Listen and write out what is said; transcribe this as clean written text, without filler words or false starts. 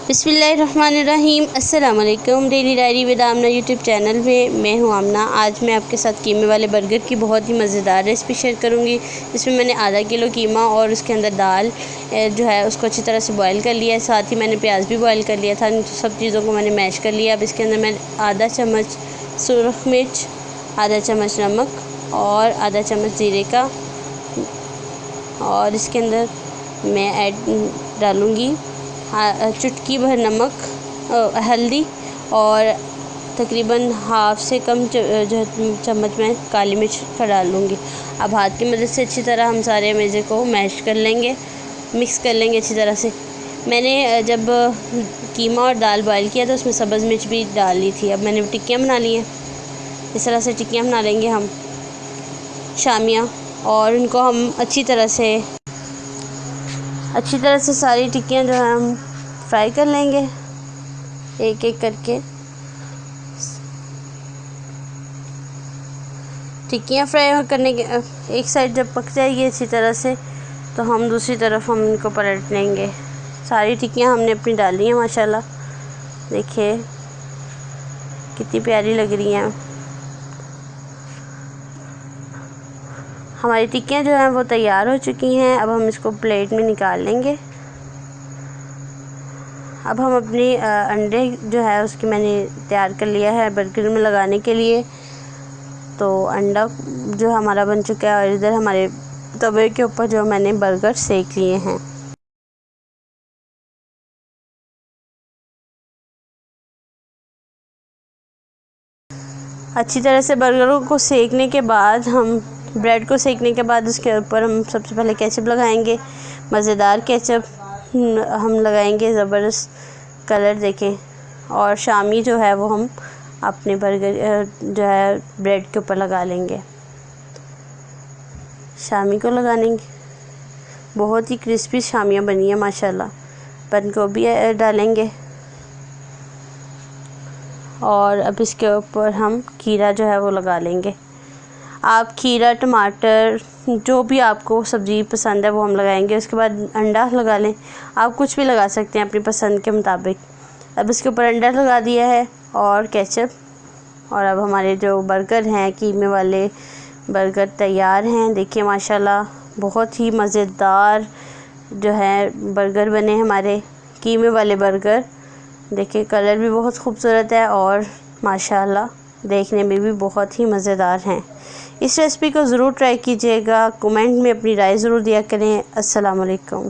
बिस्मिल्लाहिर्रहमानिर्रहीम। अस्सलाम वालेकुम। Daily diary with Aamna YouTube channel में मैं हूं आमना। आज मैं आपके साथ कीमे वाले बर्गर की बहुत ही मज़ेदार रेसिपी शेयर करूंगी। इसमें मैंने आधा किलो कीमा और उसके अंदर दाल जो है उसको अच्छी तरह से बॉईल कर लिया है। साथ ही मैंने प्याज भी बॉईल कर लिया था। इन सब चीज़ों को मैंने मैश कर लिया। अब इसके अंदर मैं आधा चम्मच सुरख मिर्च, आधा चम्मच नमक और आधा चम्मच ज़ीरे का, और इसके अंदर मैं डालूँगी चुटकी भर नमक, हल्दी और तकरीबन हाफ से कम जो चम्मच में काली मिर्च का डालूँगी। अब हाथ की मदद से अच्छी तरह हम सारे मेज़े को मैश कर लेंगे, मिक्स कर लेंगे अच्छी तरह से। मैंने जब कीमा और दाल बॉईल किया तो उसमें सब्ज़ मिर्च भी डाली थी। अब मैंने टिक्कियाँ बना ली हैं। इस तरह से टिक्कियाँ बना लेंगे हम शामियाँ, और उनको हम अच्छी तरह से सारी टिक्कियाँ जो है हम फ्राई कर लेंगे एक एक करके। टिक्कियाँ फ्राई करने के एक साइड जब पक जाएगी अच्छी तरह से तो हम दूसरी तरफ हम इनको पलट लेंगे। सारी टिक्कियाँ हमने अपनी डाली हैं माशाल्लाह। देखिए कितनी प्यारी लग रही हैं। हमारी टिक्कियाँ जो हैं वो तैयार हो चुकी हैं। अब हम इसको प्लेट में निकाल लेंगे। अब हम अपनी अंडे जो है उसकी मैंने तैयार कर लिया है बर्गर में लगाने के लिए। तो अंडा जो हमारा बन चुका है और इधर हमारे तवे के ऊपर जो मैंने बर्गर सेक लिए हैं। अच्छी तरह से बर्गरों को सेकने के बाद हम ब्रेड को सेकने के बाद उसके ऊपर हम सबसे पहले केचप लगाएंगे। मज़ेदार केचप हम लगाएंगे, ज़बरदस्त कलर देखें। और शामी जो है वो हम अपने बर्गर जो है ब्रेड के ऊपर लगा लेंगे। शामी को लगाएंगे। बहुत ही क्रिस्पी शामियाँ बनी है माशाल्लाह। बंद गोभी डालेंगे और अब इसके ऊपर हम खीरा जो है वो लगा लेंगे। आप खीरा, टमाटर, जो भी आपको सब्ज़ी पसंद है वो हम लगाएंगे। उसके बाद अंडा लगा लें। आप कुछ भी लगा सकते हैं अपनी पसंद के मुताबिक। अब इसके ऊपर अंडा लगा दिया है और केचप, और अब हमारे जो बर्गर हैं कीमे वाले बर्गर तैयार हैं। देखिए माशाल्लाह बहुत ही मज़ेदार जो है बर्गर बने हमारे कीमे वाले बर्गर। देखिए कलर भी बहुत खूबसूरत है और माशाल्लाह देखने में भी बहुत ही मज़ेदार हैं। इस रेसिपी को ज़रूर ट्राई कीजिएगा। कमेंट में अपनी राय ज़रूर दिया करें। अस्सलाम वालेकुम।